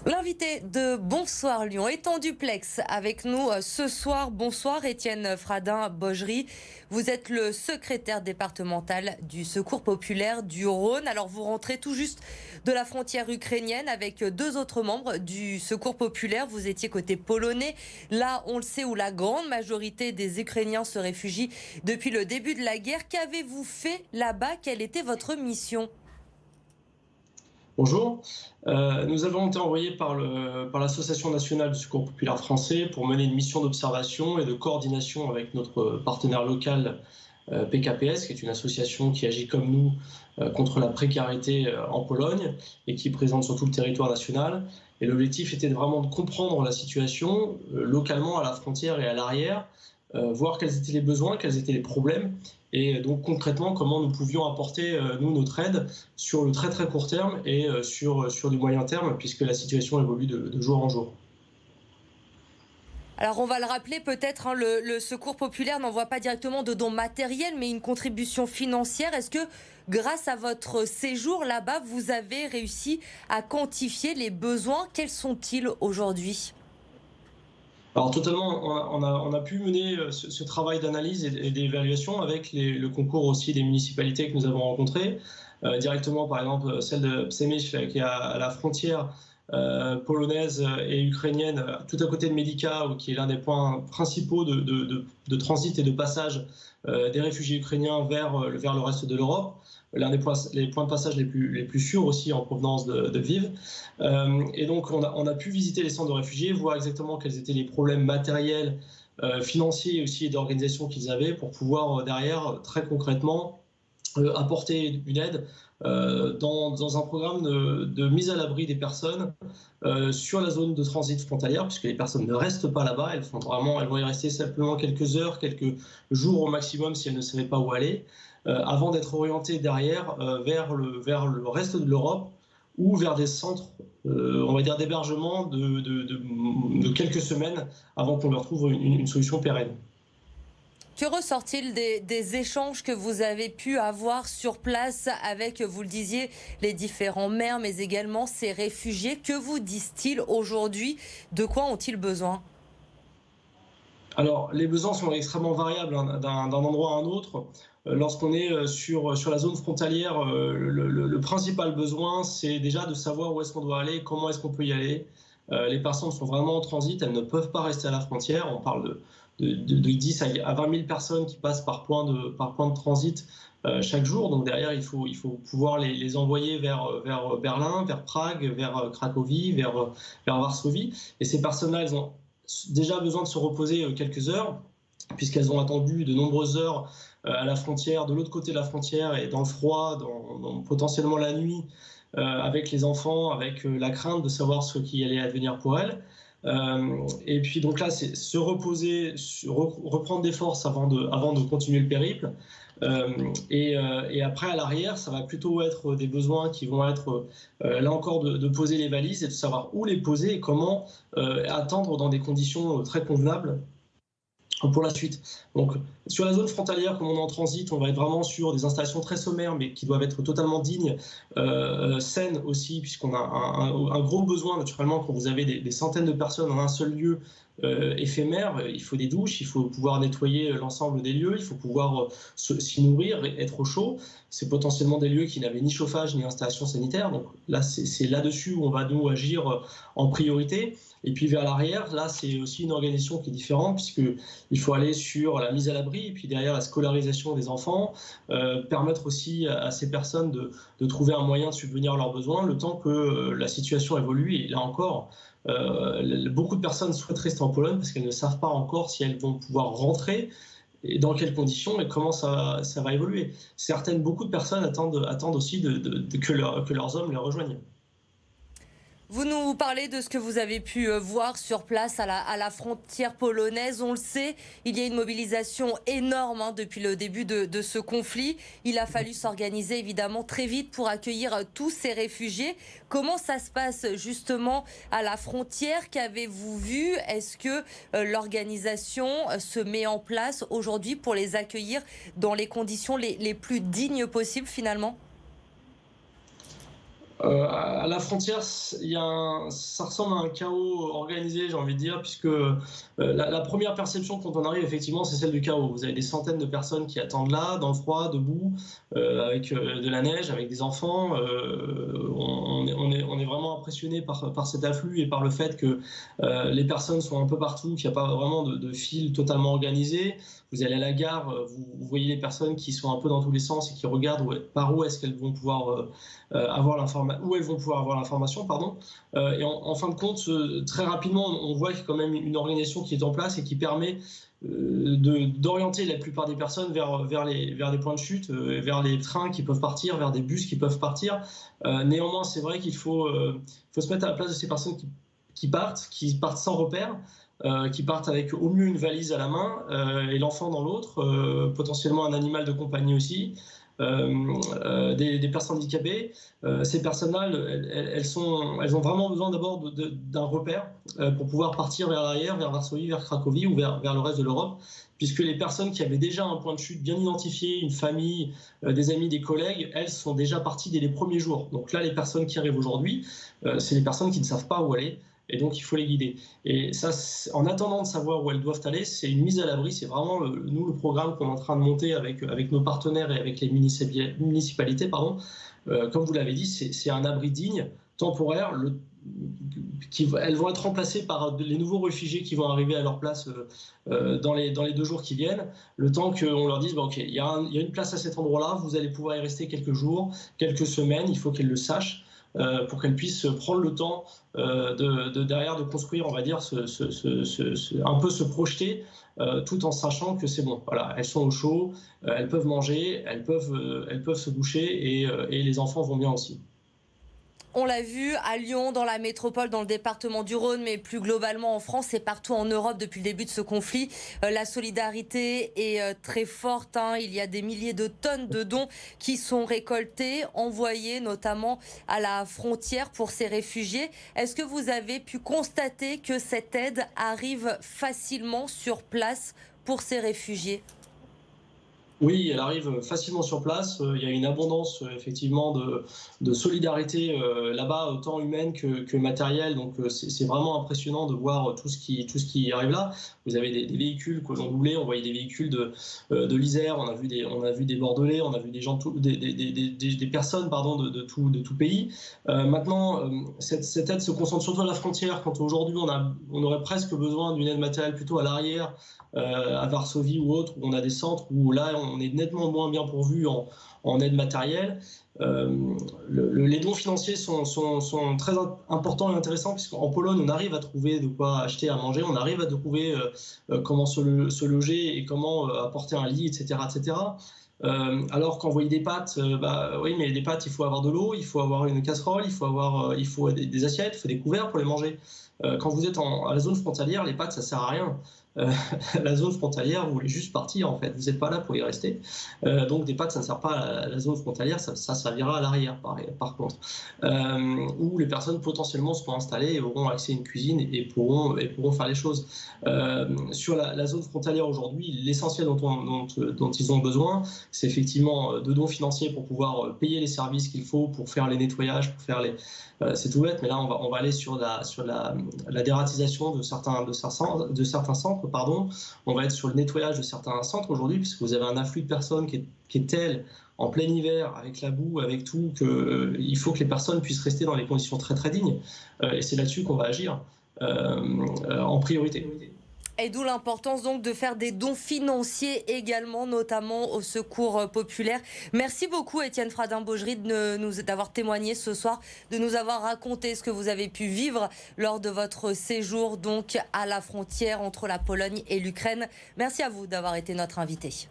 L'invité de Bonsoir Lyon est en duplex avec nous ce soir. Bonsoir Étienne Fradin-Bogerie. Vous êtes le secrétaire départemental du Secours populaire du Rhône. Alors vous rentrez tout juste de la frontière ukrainienne avec deux autres membres du Secours populaire. Vous étiez côté polonais. Là, on le sait, où la grande majorité des Ukrainiens se réfugient depuis le début de la guerre. Qu'avez-vous fait là-bas? Quelle était votre mission? Bonjour. Nous avons été envoyés par l'Association nationale du secours populaire français pour mener une mission d'observation et de coordination avec notre partenaire local PKPS, qui est une association qui agit comme nous contre la précarité en Pologne et qui est présente sur tout le territoire national. Et l'objectif était vraiment de comprendre la situation localement à la frontière et à l'arrière, voir quels étaient les besoins, quels étaient les problèmes, et donc concrètement comment nous pouvions apporter nous notre aide sur le très très court terme et sur du moyen terme, puisque la situation évolue de jour en jour. Alors on va le rappeler peut-être, hein, le Secours populaire n'envoie pas directement de dons matériels, mais une contribution financière. Est-ce que grâce à votre séjour là-bas, vous avez réussi à quantifier les besoins? Quels sont-ils aujourd'hui? Alors totalement, on a pu mener ce travail d'analyse et d'évaluation avec le concours aussi des municipalités que nous avons rencontrées. Directement, par exemple, celle de Przemyśl, qui est à la frontière polonaise et ukrainienne, tout à côté de Medica, qui est l'un des points principaux de transit et de passage des réfugiés ukrainiens vers le reste de l'Europe. L'un des points de passage les plus sûrs aussi en provenance de Lviv. Et donc on a pu visiter les centres de réfugiés, voir exactement quels étaient les problèmes matériels, financiers aussi et d'organisation qu'ils avaient pour pouvoir derrière très concrètement apporter une aide dans un programme de mise à l'abri des personnes sur la zone de transit frontalière, puisque les personnes ne restent pas là-bas, elles vont y rester simplement quelques heures, quelques jours au maximum si elles ne savaient pas où aller, avant d'être orientées derrière vers le reste de l'Europe ou vers des centres, on va dire, d'hébergement de quelques semaines avant qu'on leur trouve une solution pérenne. Que ressort-il des échanges que vous avez pu avoir sur place avec, vous le disiez, les différents maires, mais également ces réfugiés? Que vous disent-ils aujourd'hui? De quoi ont-ils besoin? Alors, les besoins sont extrêmement variables hein, d'un endroit à un autre. Lorsqu'on est sur la zone frontalière, le principal besoin, c'est déjà de savoir où est-ce qu'on doit aller, comment est-ce qu'on peut y aller. Les personnes sont vraiment en transit, elles ne peuvent pas rester à la frontière. On parle de 10 à 20 000 personnes qui passent par point de transit chaque jour. Donc derrière, il faut pouvoir les envoyer vers Berlin, vers Prague, vers Cracovie, vers Varsovie. Et ces personnes-là, elles ont déjà besoin de se reposer quelques heures, puisqu'elles ont attendu de nombreuses heures à la frontière, de l'autre côté de la frontière, et dans le froid, potentiellement la nuit, avec les enfants, avec la crainte de savoir ce qui allait advenir pour elles. Et puis donc là, c'est se reposer, reprendre des forces avant de continuer le périple. Et après, à l'arrière, ça va plutôt être des besoins qui vont être, là encore, de poser les valises et de savoir où les poser et comment attendre dans des conditions très convenables pour la suite. Donc, sur la zone frontalière, comme on est en transit, on va être vraiment sur des installations très sommaires, mais qui doivent être totalement dignes, saines aussi, puisqu'on a un gros besoin, naturellement, quand vous avez des centaines de personnes en un seul lieu éphémère. Il faut des douches, il faut pouvoir nettoyer l'ensemble des lieux, il faut pouvoir s'y nourrir, être au chaud. C'est potentiellement des lieux qui n'avaient ni chauffage ni installation sanitaire. Donc là, c'est là-dessus où on va nous agir en priorité. Et puis vers l'arrière, là, c'est aussi une organisation qui est différente, puisqu'il faut aller sur la mise à l'abri, et puis derrière la scolarisation des enfants, permettre aussi à ces personnes de trouver un moyen de subvenir à leurs besoins, le temps que la situation évolue. Et là encore, beaucoup de personnes souhaitent rester en Pologne parce qu'elles ne savent pas encore si elles vont pouvoir rentrer, et dans quelles conditions et comment ça va évoluer. Beaucoup de personnes attendent aussi que leurs hommes les rejoignent. Vous nous parlez de ce que vous avez pu voir sur place à la frontière polonaise. On le sait, il y a une mobilisation énorme hein, depuis le début de ce conflit. Il a fallu s'organiser évidemment très vite pour accueillir tous ces réfugiés. Comment ça se passe justement à la frontière? Qu'avez-vous vu? Est-ce que l'organisation se met en place aujourd'hui pour les accueillir dans les conditions les plus dignes possibles finalement? À la frontière, ça ressemble à un chaos organisé, j'ai envie de dire, puisque la première perception quand on arrive, effectivement, c'est celle du chaos. Vous avez des centaines de personnes qui attendent là, dans le froid, debout, avec de la neige, avec des enfants. On est vraiment impressionné par cet afflux et par le fait que les personnes sont un peu partout, qu'il n'y a pas vraiment de file totalement organisée. Vous allez à la gare, vous voyez les personnes qui sont un peu dans tous les sens et qui regardent par où est-ce qu'elles vont pouvoir où elles vont pouvoir avoir l'information, pardon. Et en fin de compte, très rapidement, on voit qu'il y a quand même une organisation qui est en place et qui permet d'orienter la plupart des personnes vers des points de chute, vers les trains qui peuvent partir, vers des bus qui peuvent partir. Néanmoins, c'est vrai qu'il faut se mettre à la place de ces personnes qui partent sans repère, qui partent avec au mieux une valise à la main et l'enfant dans l'autre, potentiellement un animal de compagnie aussi. Des personnes handicapées. Ces personnes-là, elles ont vraiment besoin d'abord d'un repère pour pouvoir partir vers l'arrière, vers Varsovie, vers Cracovie ou vers le reste de l'Europe, puisque les personnes qui avaient déjà un point de chute bien identifié, une famille, des amis, des collègues, elles sont déjà parties dès les premiers jours. Donc là, les personnes qui arrivent aujourd'hui, c'est les personnes qui ne savent pas où aller. Et donc, il faut les guider. Et ça, en attendant de savoir où elles doivent aller, c'est une mise à l'abri. C'est vraiment, nous, le programme qu'on est en train de monter avec nos partenaires et avec les municipalités. Pardon. Comme vous l'avez dit, c'est un abri digne, temporaire. Elles vont être remplacées par les nouveaux réfugiés qui vont arriver à leur place dans les 2 jours qui viennent, le temps qu'on leur dise, OK, il y a une place à cet endroit-là, vous allez pouvoir y rester quelques jours, quelques semaines, il faut qu'elles le sachent. Pour qu'elles puissent prendre le temps derrière de construire, on va dire, un peu se projeter, tout en sachant que c'est bon. Voilà, elles sont au chaud, elles peuvent manger, elles peuvent se doucher et les enfants vont bien aussi. On l'a vu à Lyon, dans la métropole, dans le département du Rhône, mais plus globalement en France et partout en Europe depuis le début de ce conflit. La solidarité est très forte. Il y a des milliers de tonnes de dons qui sont récoltés, envoyés notamment à la frontière pour ces réfugiés. Est-ce que vous avez pu constater que cette aide arrive facilement sur place pour ces réfugiés ? Oui, elle arrive facilement sur place. Il y a une abondance effectivement de solidarité là-bas, autant humaine que matérielle. Donc c'est vraiment impressionnant de voir tout ce qui arrive là. Vous avez des véhicules que l'on voulait, on voyait des véhicules de l'Isère, on a vu des Bordelais, on a vu des gens, des personnes pardon, de tout pays. Maintenant, cette aide se concentre surtout à la frontière. Quand aujourd'hui on aurait presque besoin d'une aide matérielle plutôt à l'arrière, à Varsovie ou autre, où on a des centres où là on est nettement moins bien pourvu en aide matérielle. Les dons financiers sont très importants et intéressants, puisqu'en Pologne on arrive à trouver de quoi acheter à manger, on arrive à trouver comment se loger et comment apporter un lit, etc. etc. Alors qu'envoyer des pâtes, oui, mais des pâtes, il faut avoir de l'eau, il faut avoir une casserole, il faut des assiettes, il faut des couverts pour les manger. Quand vous êtes à la zone frontalière, les pâtes, ça sert à rien. La zone frontalière, vous voulez juste partir en fait, vous n'êtes pas là pour y rester. Donc des pâtes, ça ne sert pas à la zone frontalière, ça servira à l'arrière par contre. Où les personnes potentiellement seront installées et auront accès à une cuisine et pourront faire les choses. Sur la zone frontalière aujourd'hui, l'essentiel dont ils ont besoin, c'est effectivement de dons financiers pour pouvoir payer les services qu'il faut, pour faire les nettoyages, pour faire c'est tout bête, mais là on va aller sur la dératisation de certains centres. Pardon. On va être sur le nettoyage de certains centres aujourd'hui, puisque vous avez un afflux de personnes qui est tel en plein hiver, avec la boue, avec tout, qu'il faut que les personnes puissent rester dans des conditions très très dignes. Et c'est là-dessus qu'on va agir en priorité. Et d'où l'importance donc de faire des dons financiers également, notamment au secours populaire. Merci beaucoup Étienne Fradin-Baugerie d'avoir témoigné ce soir, de nous avoir raconté ce que vous avez pu vivre lors de votre séjour donc à la frontière entre la Pologne et l'Ukraine. Merci à vous d'avoir été notre invité.